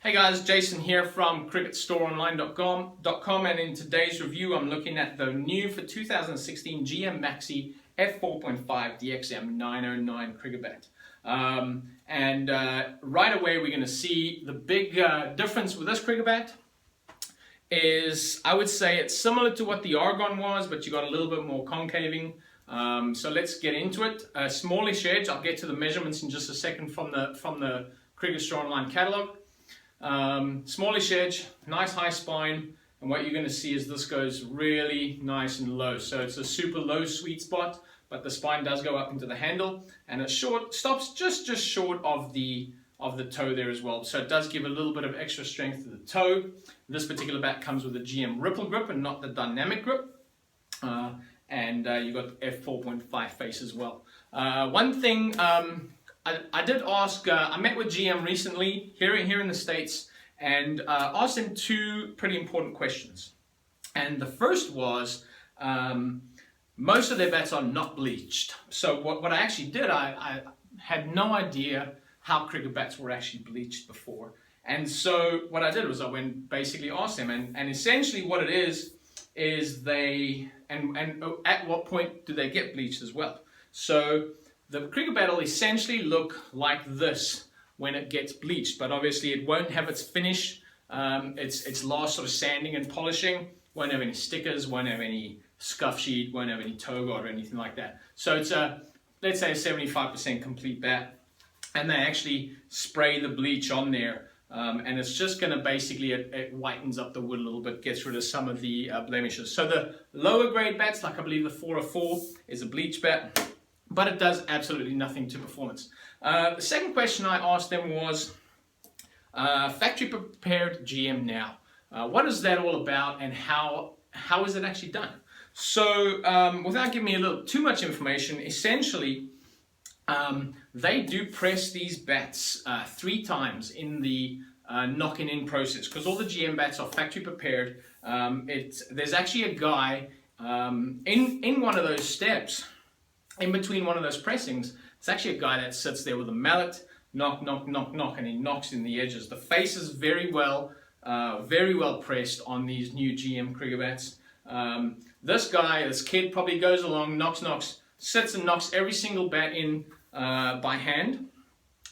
Hey guys, Jason here from cricketstoreonline.com, and in today's review I'm looking at the new for 2016 GM Maxi F4.5 DXM 909 cricket bat. Right away we're going to see the big difference with this cricket bat is, I would say it's similar to what the Argon was, but you got a little bit more concaving. So let's get into it. Smallish edge. I'll get to the measurements in just a second from the Cricket Store Online catalog. Smallish edge, nice high spine, and what you're going to see is this goes really nice and low. So it's a super low sweet spot, but the spine does go up into the handle, and it stops just short of the toe there as well. So it does give a little bit of extra strength to the toe. This particular bat comes with a GM ripple grip and not the dynamic grip. You've got F4.5 face as well. One thing I did ask, I met with GM recently here in the States, and asked them two pretty important questions. And the first was, most of their bats are not bleached. So what I actually did, I had no idea how cricket bats were actually bleached before. And so what I did was I went basically asked them, and essentially what it is they, and at what point do they get bleached as well. So the cricket bat will essentially look like this when it gets bleached, but obviously it won't have its finish, its last sort of sanding and polishing, won't have any stickers, won't have any scuff sheet, won't have any toe guard or anything like that. So it's a, let's say, a 75% complete bat, and they actually spray the bleach on there, and it's just going to basically, it whitens up the wood a little bit, gets rid of some of the blemishes. So the lower grade bats, like I believe the 404 is a bleach bat, but it does absolutely nothing to performance. The second question I asked them was, factory prepared GM now. What is that all about, and how is it actually done? So without giving me too much information, essentially they do press these bats 3 times in the knocking in process, because all the GM bats are factory prepared. There's actually a guy in one of those steps, in between one of those pressings. It's actually a guy that sits there with a mallet, knock, knock, knock, knock, and he knocks in the edges. The face is very well pressed on these new GM cricket bats. This kid probably goes along, knocks, sits and knocks every single bat in by hand.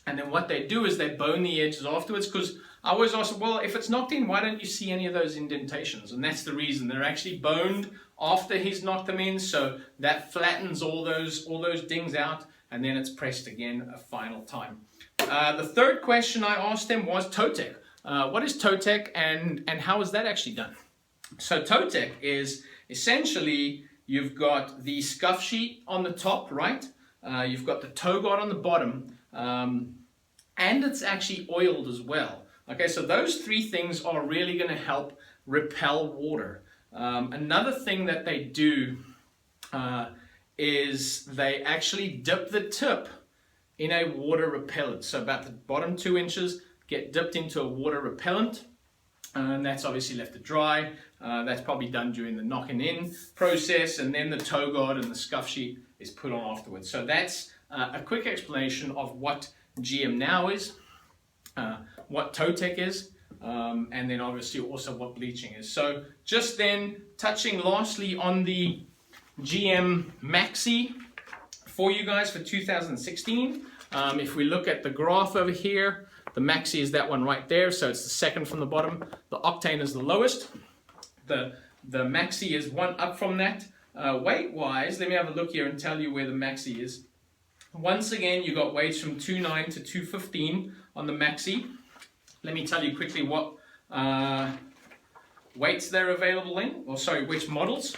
And then what they do is they bone the edges afterwards, because I always ask, well, if it's knocked in, why don't you see any of those indentations? And that's the reason. They're actually boned after he's knocked them in, so that flattens all those dings out, and then it's pressed again a final time. The third question I asked them was Toughtech. What is Toughtech, and how is that actually done? So Toughtech is essentially, you've got the scuff sheet on the top, right? You've got the toe guard on the bottom, and it's actually oiled as well. Okay, so those 3 things are really going to help repel water. Another thing that they do is they actually dip the tip in a water repellent. So about the bottom 2 inches get dipped into a water repellent, and that's obviously left to dry. That's probably done during the knocking in process, and then the toe guard and the scuff sheet is put on afterwards. So that's a quick explanation of what GM Now is, what Toughtech is, and then obviously also what bleaching is. So just then touching lastly on the GM Maxi for you guys for 2016. If we look at the graph over here, the Maxi is that one right there, so it's the second from the bottom. The Octane is the lowest. The Maxi is one up from that. Weight-wise, let me have a look here and tell you where the Maxi is. Once again, you got weights from 2.9 to 2.15 on the Maxi. Let me tell you quickly what weights they're available in, or sorry, which models.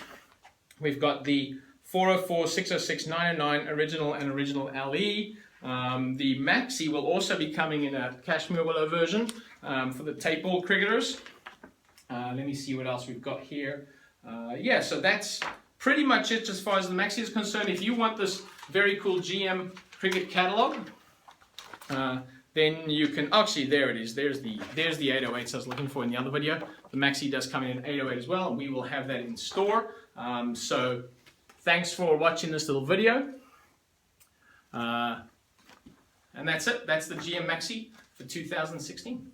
We've got the 404, 606, 909 original and original LE. The Maxi will also be coming in a cashmere willow version for the tape ball cricketers. Let me see what else we've got here. Yeah, so that's pretty much it as far as the Maxi is concerned. If you want this very cool GM cricket catalog, then you can, actually there it is, there's the 808s I was looking for in the other video. The Maxi does come in 808 as well, and we will have that in store. So thanks for watching this little video. And that's it. That's the GM Maxi for 2016.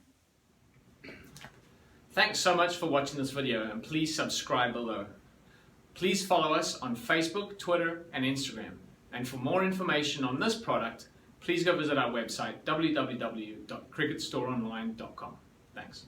Thanks so much for watching this video, and please subscribe below. Please follow us on Facebook, Twitter, and Instagram. And for more information on this product, please go visit our website, www.cricketstoreonline.com. Thanks.